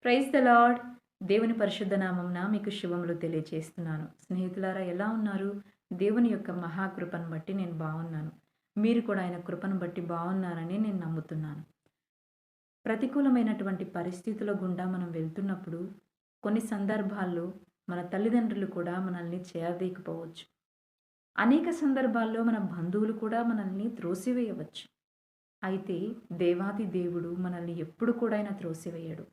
Praise the lord. దేవుని పరిశుద్ధ నామమున మీకు శుభములు తెలియచేస్తున్నాను. స్నేహితులారా ఎలా ఉన్నారు? దేవుని యొక్క మహాకృపను బట్టి నేను బాగున్నాను. మీరు కూడా ఆయన కృపను బట్టి బాగున్నారని నేను నమ్ముతున్నాను. ప్రతికూలమైనటువంటి పరిస్థితుల గుండా మనం వెళ్తున్నప్పుడు కొన్ని సందర్భాల్లో మన తల్లిదండ్రులు కూడా మనల్ని చేరదీయకపోవచ్చు. అనేక సందర్భాల్లో మన బంధువులు కూడా మనల్ని త్రోసివేయవచ్చు. అయితే దేవాది దేవుడు మనల్ని ఎప్పుడు కూడా ఆయన త్రోసివేయడు.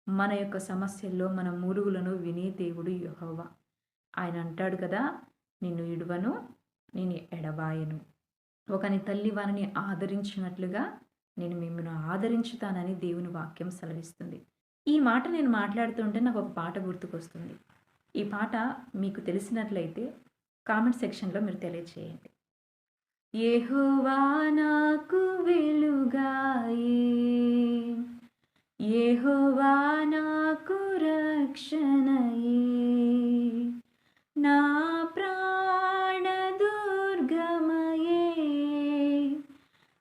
మన యొక్క సమస్యల్లో మన మూలుగులను వినే దేవుడు యెహోవా. ఆయన అంటాడు కదా, నిన్ను ఇడువను, నేను ఎడబాయను. ఒకని తల్లి వారిని ఆదరించినట్లుగా నేను మిమ్మల్ని ఆదరించుతానని దేవుని వాక్యం సెలవిస్తుంది. ఈ మాట నేను మాట్లాడుతుంటే నాకు ఒక పాట గుర్తుకొస్తుంది. ఈ పాట మీకు తెలిసినట్లయితే కామెంట్ సెక్షన్‌లో మీరు తెలియచేయండి. యెహోవా నాకు వెలుగాయే, యెహోవా నాకు రక్షణయే, నా ప్రాణ దుర్గమయే,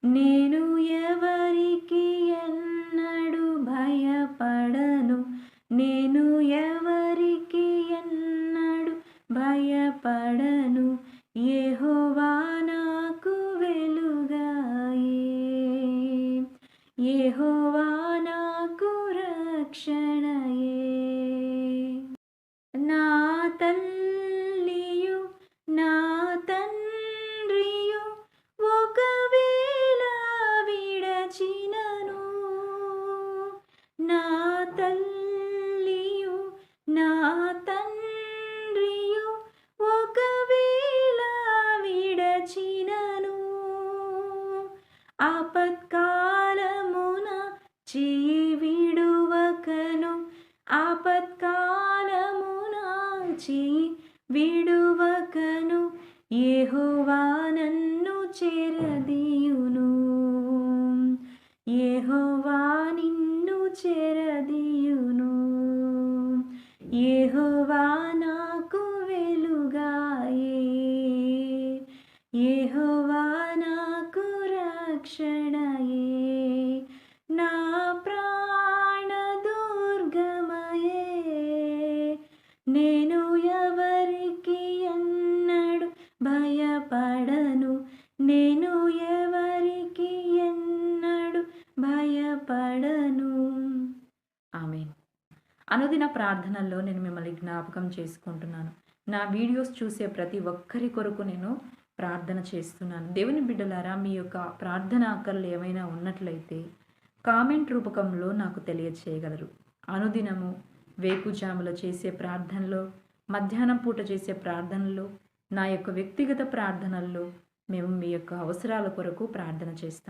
నేను ఎవరికి ఎన్నడు భయపడను, నేను ఎవరికి ఎన్నడు భయపడను, యెహోవా నాకు వెలుగాయే, యెహోవా నాకు రక్షణయే. నా తల్లియు నా తండ్రియు ఒకవేళ విడచినను, నా తల్లియు నా తండ్రియు ఒకవేళ విడచినను, ఆపత్కాలమున చేయి విడువకను, ఆపత్కాలమున చేయి విడువకను, యెహోవా నన్ను చేరదీయును, యెహోవా నిన్ను చేరదీయును, యెహోవా నాకు వెలుగాయే, యెహోవా నాకు రక్షణయే, నా ప్రాణ దుర్గమయే, నేను ఎవరికి ఎన్నడు భయపడను, నేను ఎవరికి ఎన్నడు భయపడను. ఆమేన్. అనుదిన ప్రార్థనల్లో నేను మిమ్మల్ని జ్ఞాపకం చేసుకుంటున్నాను. నా వీడియోస్ చూసే ప్రతి ఒక్కరి కొరకు నేను ప్రార్థన చేస్తున్నాను. దేవుని బిడ్డలారా, మీ యొక్క ప్రార్థన ఆకర్లు ఏమైనా ఉన్నట్లయితే కామెంట్ రూపకంలో నాకు తెలియచేయగలరు. అనుదినము వేకుజాములో చేసే ప్రార్థనలో, మధ్యాహ్నం పూట చేసే ప్రార్థనలో, నా యొక్క వ్యక్తిగత ప్రార్థనల్లో మేము మీ యొక్క అవసరాల కొరకు ప్రార్థన చేస్తాం.